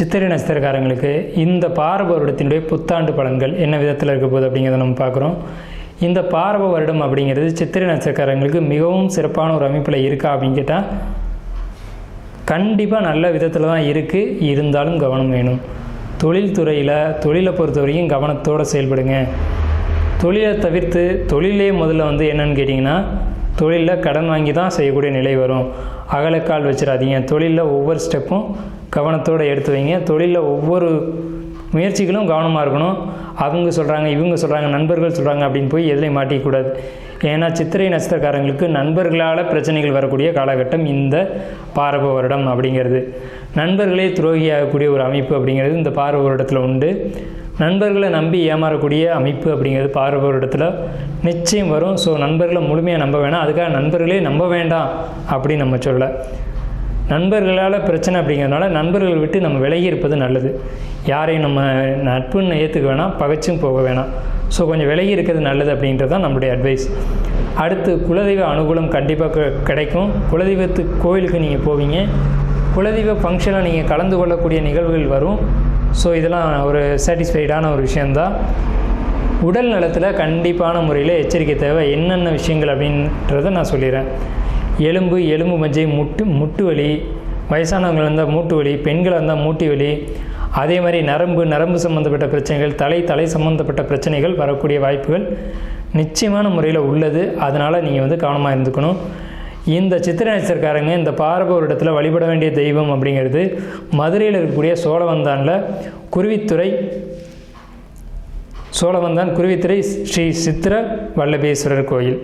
சித்திரை நட்சத்திரக்காரங்களுக்கு இந்த பாரப வருடத்தினுடைய புத்தாண்டு பலன்கள் என்ன விதத்தில் இருக்க போகுது அப்படிங்கிறத நம்ம பார்க்குறோம். இந்த பாரப வருடம் அப்படிங்கிறது சித்திரை நட்சத்திரக்காரங்களுக்கு மிகவும் சிறப்பான ஒரு அமைப்பில் இருக்கா அப்படின்னு கேட்டால் கண்டிப்பாக நல்ல விதத்தில் தான் இருக்குது. இருந்தாலும் கவனம் வேணும். தொழிலை பொறுத்த வரைக்கும் கவனத்தோடு செயல்படுங்க. தொழிலை தவிர்த்து தொழிலே முதல்ல என்னென்னு கேட்டிங்கன்னா தொழிலில் கடன் வாங்கி தான் செய்யக்கூடிய நிலை வரும். அகலக்கால் வச்சிடாதீங்க. தொழிலில் ஒவ்வொரு ஸ்டெப்பும் கவனத்தோடு எடுத்து வைங்க. தொழிலில் ஒவ்வொரு முயற்சிகளும் கவனமாக இருக்கணும். அவங்க சொல்கிறாங்க, இவங்க சொல்கிறாங்க, நண்பர்கள் சொல்கிறாங்க அப்படின்னு போய் எதுலையும் மாட்டிக்கூடாது. ஏன்னா சித்திரை நட்சத்திரக்காரங்களுக்கு நண்பர்களால் பிரச்சனைகள் வரக்கூடிய காலகட்டம் இந்த பாரப வருடம் அப்படிங்கிறது. நண்பர்களே துரோகியாகக்கூடிய ஒரு அமைப்பு அப்படிங்கிறது இந்த பாரப வருடத்தில் உண்டு. நண்பர்களை நம்பி ஏமாறக்கூடிய அமைப்பு அப்படிங்கிறது பாரப வருடத்தில் நிச்சயம் வரும். ஸோ நண்பர்களை முழுமையாக நம்ப வேணாம். அதுக்காக நண்பர்களே நம்ப வேண்டாம் அப்படின்னு நம்ம சொல்ல. நண்பர்களால் பிரச்சனை அப்படிங்கிறதுனால நண்பர்கள் விட்டு நம்ம விலகி இருப்பது நல்லது. யாரையும் நம்ம நட்புன்னு ஏற்றுக்க வேணாம், பகைச்சும் போக வேணாம். ஸோ கொஞ்சம் விலகி இருக்கிறது நல்லது அப்படின்றது தான் நம்மளுடைய அட்வைஸ். அடுத்து குலதெய்வ அனுகூலம் கண்டிப்பாக கிடைக்கும். குலதெய்வத்துக்கு கோயிலுக்கு நீங்கள் போவீங்க. குலதெய்வ ஃபங்க்ஷனில் நீங்கள் கலந்து கொள்ளக்கூடிய நிகழ்வுகள் வரும். ஸோ இதெல்லாம் ஒரு சாட்டிஸ்ஃபைடான ஒரு விஷயந்தான். உடல் நலத்தில் கண்டிப்பான முறையில் எச்சரிக்கை தேவை. என்னென்ன விஷயங்கள் அப்படின்றத நான் சொல்லிடுறேன். எலும்பு மஜ்ஜை, முட்டு வலி, வயசானவங்க இருந்தால் மூட்டு வலி, பெண்களாக இருந்தால் மூட்டி வலி, அதே மாதிரி நரம்பு சம்மந்தப்பட்ட பிரச்சனைகள், தலை சம்மந்தப்பட்ட பிரச்சனைகள் வரக்கூடிய வாய்ப்புகள் நிச்சயமான முறையில் உள்ளது. அதனால் நீங்கள் கவனமாக இருந்துக்கணும். இந்த சித்திரை நட்சத்திரக்காரங்க இந்த பாரப வருடத்தில் வழிபட வேண்டிய தெய்வம் அப்படிங்கிறது மதுரையில் இருக்கக்கூடிய சோழவந்தான் குருவித்துறை ஸ்ரீ சித்திர வல்லபேஸ்வரர் கோயில்.